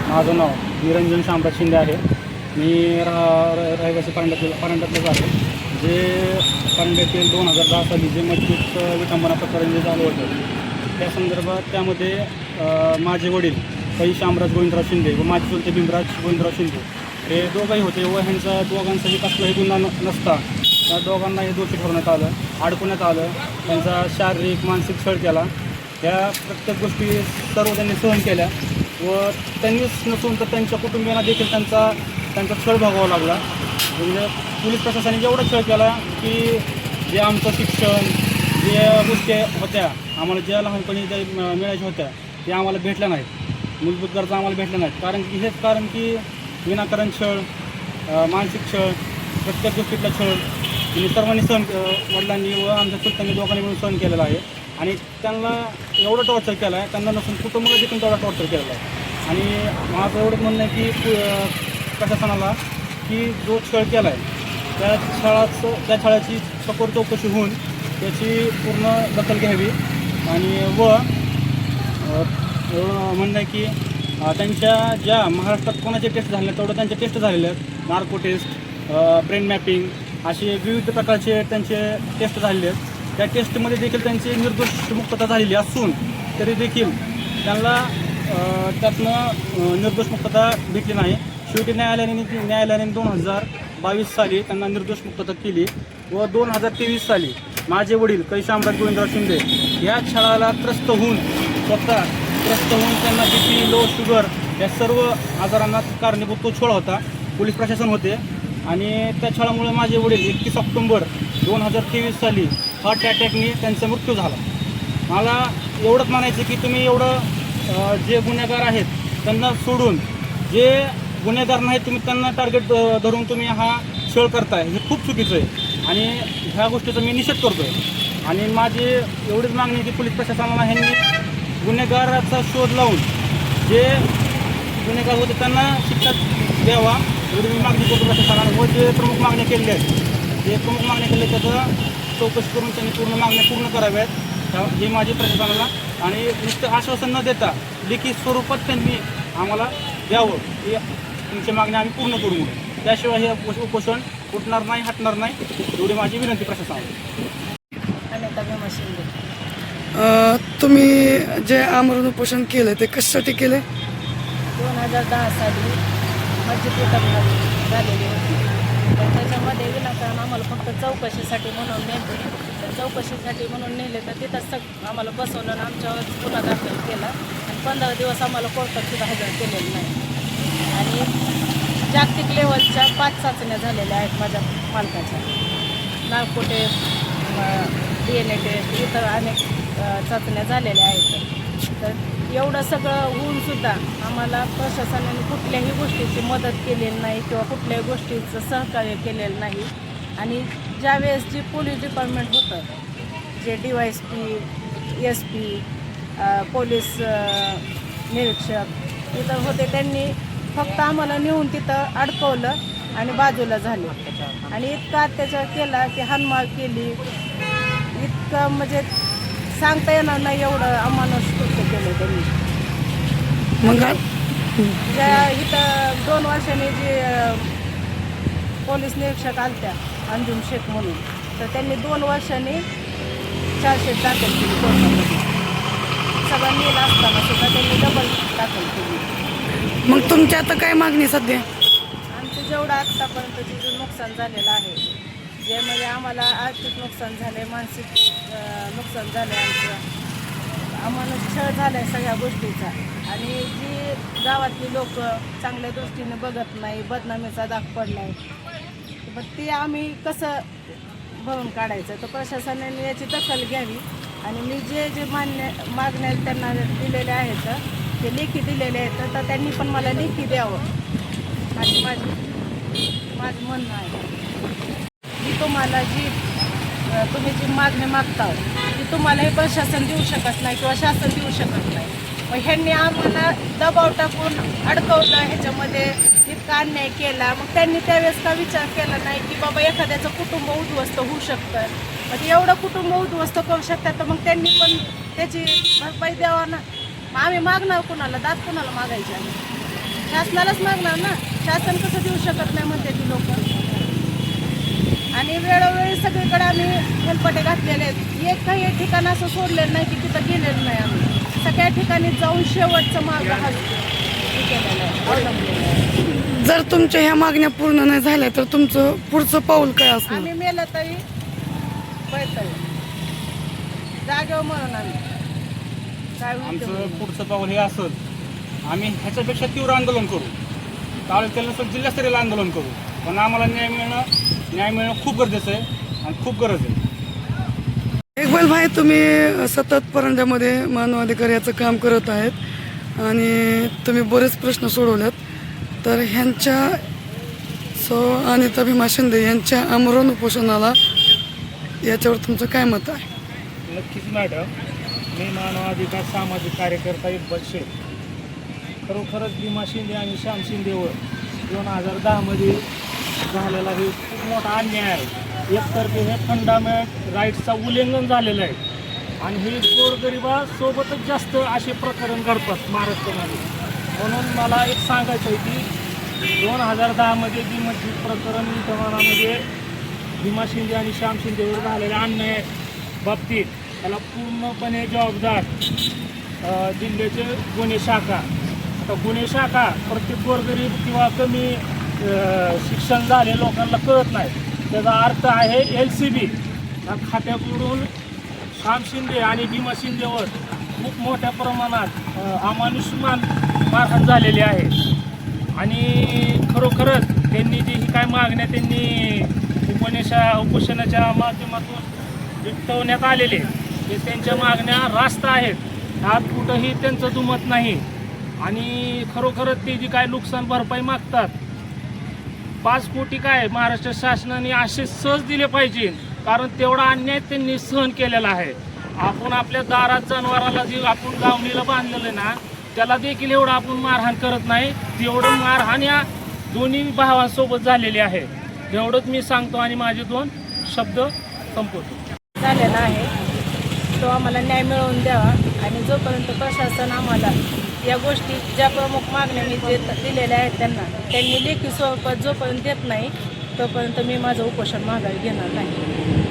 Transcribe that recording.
माझं नाव निरंजन शामराज शिंदे आहे. मी रहिवासी परांड्यातलंच आहे. जे परांड्यातील 2010 साली जे मजबूत विटंबना प्रकरण जे झालं होतं त्या संदर्भात त्यामध्ये माझे वडील पै शामराज गोविंदराव शिंदे व माझे चुलते भीमराज गोविंदराव शिंदे हे दोघंही होते व ह्यांचा दोघांचाही कसलाही गुन्हा नसता त्या दोघांनाही दोषी ठरवण्यात आलं, अडकवण्यात आलं. त्यांचा शारीरिक मानसिक छळ केला. त्या प्रत्येक गोष्टी सर्व त्यांनी सहन केल्या व त्यांनीच नसून तर त्यांच्या कुटुंबियांना देखील त्यांचा छळ भोगावा लागला. म्हणजे पोलीस प्रशासनाने एवढा छळ केला की जे आमचं शिक्षण, जे गोष्टी होत्या आम्हाला ज्या लहानपणी ज्या मिळायच्या होत्या ते आम्हाला भेटल्या नाहीत. मूलभूत गरजा आम्हाला भेटल्या नाहीत. हेच कारण की विनाकारण छळ, मानसिक छळ, प्रत्येक गोष्टीतला छळ सर्वांनी सहन, वडिलांनी व आमच्या चुलत्यांनी दोघांनी मिळून सहन केलेला आहे. आणि त्यांना एवढं टॉर्चर केलं आहे, त्यांना नसून कुटुंबाला देखील तेवढा टॉर्चर केलेला आहे. आणि माझं एवढं म्हणणं आहे की प्रशासनाला की जो छळ केला आहे त्या छळाची सखोल चौकशी होऊन त्याची पूर्ण दखल घ्यावी. आणि एवढं म्हणणं आहे की त्यांच्या ज्या महाराष्ट्रात कोणाचे टेस्ट झाले तेवढं त्यांचे टेस्ट झालेले आहेत. नार्को टेस्ट, ब्रेन मॅपिंग असे विविध प्रकारचे त्यांचे टेस्ट झालेले आहेत. त्या टेस्टमध्ये देखील त्यांची निर्दोष मुक्तता झालेली असून तरी देखील त्यांना त्यातनं निर्दोष मुक्तता भेटली नाही. शेवटी न्यायालयाने 2022 साली त्यांना निर्दोष मुक्तता केली व 2023 साली माझे वडील पै शामराज गोविंदराव शिंदे या छळाला त्रस्त होऊन त्यांना BP, लो, शुगर या सर्व आजारांना कारणीभूत तो छळ होता. पोलीस प्रशासन होते आणि त्या छळामुळे माझे वडील 31 ऑक्टोबर 2023 साली हार्ट अटॅकने त्यांचा मृत्यू झाला. मला एवढंच म्हणायचं की तुम्ही एवढं जे गुन्हेगार आहेत त्यांना सोडून जे गुन्हेगार नाहीत तुम्ही त्यांना टार्गेट धरून तुम्ही हा छळ करताय, हे खूप चुकीचं आहे. आणि ह्या गोष्टीचा मी निषेध करतो आहे. आणि माझी एवढीच मागणी की पोलीस प्रशासनाला ह्यांनी गुन्हेगाराचा शोध लावून जे गुन्हेगार होते त्यांना शिक्षा द्यावा एवढी मी मागणी करतो प्रशासनाला. व जे प्रमुख मागण्या केलेल्या आहेत त्याचं चौकशी करून त्यांनी पूर्ण मागण्या पूर्ण कराव्यात ही माझी प्रशासनाला. आणि नुसतं आश्वासन न देता लेखी स्वरूपात त्यांनी आम्हाला द्यावं ही तुमची मागणी आम्ही पूर्ण करू म्हणून. त्याशिवाय हे उपोषण उठणार नाही, हटणार नाही एवढी माझी विनंती प्रशासनाला. तुम्ही जे आमरण उपोषण केलं ते कशासाठी केले? 2010 साली मस्जिद विटंबना झालेली होती. तर त्याच्यामध्ये विनाकारण आम्हाला फक्त चौकशीसाठी म्हणून नेले. तर चौकशीसाठी म्हणून नेले तर तिथं आम्हाला बसवलं आणि आमच्यावर गुन्हा दाखल केला. आणि 15 दिवस आम्हाला कोर्टात सुद्धा हजर केलेलं नाही. आणि जागतिक लेवलच्या 5 चाचण्या झालेल्या आहेत माझ्या मालकाच्या. नार्को टेस्ट, DNA टेस्ट, इतर अनेक चाचण्या झालेल्या आहेत. तर एवढं सगळं होऊनसुद्धा आम्हाला प्रशासनाने कुठल्याही गोष्टीची मदत केलेली नाही किंवा कुठल्याही गोष्टीचं सहकार्य केलेलं नाही. आणि ज्यावेळेस जे पोलीस डिपार्टमेंट होतं, जे DYSP, SP, पोलीस निरीक्षक तिथं होते, त्यांनी फक्त आम्हाला नेऊन तिथं अडकवलं आणि बाजूला झाले. आणि इतका अत्याचार केला की हाणमार केली, इतकं म्हणजे सांगता येणार नाही एवढं अमानुष कृत्य केलं त्यांनी. मग ज्या इथं 2 वर्षांनी जे पोलीस निरीक्षक आलत्या अंजुम शेख म्हणून, तर त्यांनी 2 वर्षांनी चार्जशीट दाखल केली कोर्टामध्ये. सगळं नेलं असताना सुद्धा त्यांनी डबल दाखल केली. मग तुमची आता काय मागणी सध्या? आमचं जेवढं आत्तापर्यंत जे नुकसान झालेलं आहे, जे म्हणजे आम्हाला आर्थिक नुकसान झाले, मानसिक नुकसान झालं, आम्हाला छळ झाला आहे सगळ्या गोष्टीचा. आणि जी गावातली लोक चांगल्या दृष्टीने बघत नाही, बदनामीचा दाग पडला आहे, पण ते आम्ही कसं भरून काढायचं. तर प्रशासनाने याची दखल घ्यावी. आणि मी जे मागण्या त्यांना दिलेल्या आहेत ते लेखी दिलेले आहेत, तर त्यांनी पण मला लेखी द्यावं आणि माझं म्हणणं आहे की तुम्हाला तुम्ही जी मागणी मागता ती तुम्हाला हे प्रशासन देऊ शकत नाही किंवा शासन देऊ शकत नाही. मग ह्यांनी आम्हाला दबाव टाकून अडकवलं, ह्याच्यामध्ये इतका अन्याय केला. मग त्यांनी त्यावेळेस का विचार केला नाही की बाबा एखाद्याचं कुटुंब उद्ध्वस्त होऊ शकतं, मग एवढं कुटुंब उद्ध्वस्त करू शकतात, तर मग त्यांनी पण त्याची भरपाई द्यावा ना. मग आम्ही मागणार कुणाला, दात कुणाला मागायचे आम्ही? शासनालाच मागणार ना, शासन कसं देऊ शकत नाही म्हणते ती लोक. आणि वेळोवेळी सगळीकडे आम्ही हेलपाटे घातलेले आहेत. एक काही एक ठिकाण असं सोडलेलं नाही की तिथं गेलेलं नाही. आम्ही सगळ्या ठिकाणी जाऊन शेवटचा मार्ग हा केलेला आहे, अवलंबलेला आहे. जर तुमच्या ह्या मागण्या पूर्ण नाही झाल्या तर तुमचं पुढचं पाऊल काय असणार? आम्ही मेलं तरी पळतोय जागेवर म्हणून आम्ही काय होईल ते आमचं होईल. पुढचं पाऊल हे असं, आम्ही ह्याच्यापेक्षा तीव्र आंदोलन करू, तालुक्याला जिल्हास्तरीय आंदोलन करू. पण आम्हाला न्याय मिळणं खूप गरजेचं आहे आणि खूप गरज आहे. इक्बाल भाई, तुम्ही सतत परंड्यामध्ये मानवाधिकार याचं काम करत आहेत आणि तुम्ही बरेच प्रश्न सोडवलेत. तर ह्यांच्या अनिता भीमा शिंदे यांच्या आमरण उपोषणाला याच्यावर तुमचं काय मत आहे? नक्कीच मॅडम, मी मानवाधिकार सामाजिक कार्यकर्ता इक्बाल शेख. खरोखरच भीमा शिंदे आणि श्याम शिंदेवर 2010मध्ये झालेला हे खूप मोठा अन्याय आहे. एकतर्फे हे फंडामेंट राईट्सचा उल्लंघन झालेलं आहे आणि हे गोरगरिबासोबतच जास्त असे प्रकरण घडतात महाराष्ट्रामध्ये. म्हणून मला एक सांगायचं आहे की 2010मध्ये जी मस्जिद प्रकरण प्रमाणामध्ये भीमा शिंदे आणि श्याम शिंदेवर झालेल्या अन्याय बाबतीत त्याला पूर्णपणे जबाबदार जिल्ह्याचे गुन्हे शाखा. आता गुन्हे शाखा प्रत्येक गोरगरीब किंवा कमी शिक्षण झाले लोकांना कळत नाही. त्याचा अर्थ आहे LCB या खात्याकडून श्याम शिंदे आणि भीमा शिंदेवर खूप मोठ्या प्रमाणात अमानुषमान मारहाण झालेली आहे. आणि खरोखरच त्यांनी जी ही काय मागण्या त्यांनी उपोषणाच्या माध्यमातून विटवण्यात आलेले ते त्यांच्या मागण्या रास्त आहेत. ह्यात कुठंही त्यांचं दुमत नाही. आणि खरोखरच ते जी काय नुकसान भरपाई मागतात 5 कोटी काय महाराष्ट्र शासनाने असे सहज दिले पाहिजे, कारण तेवढा अन्याय त्यांनी सहन केलेला आहे. आपण आपल्या दारात जनावराला जे आपण गावणीला बांधलेलं ना त्याला देखील एवढं आपण मारहाण करत नाही, तेवढं मारहाण या दोन्ही भावांसोबत झालेली आहे. एवढंच मी सांगतो आणि माझे 2 शब्द संपवतो. झालेला आहे तो आम्हाला न्याय मिळवून द्यावा. आणि जोपर्यंत प्रशासन आम्हाला या गोष्टी ज्या प्रमुख मागण्या मी दिलेल्या आहेत त्यांनी लेखी स्वरूपात जोपर्यंत देत नाही तोपर्यंत मी माझं उपोषण माघारी घेणार नाही.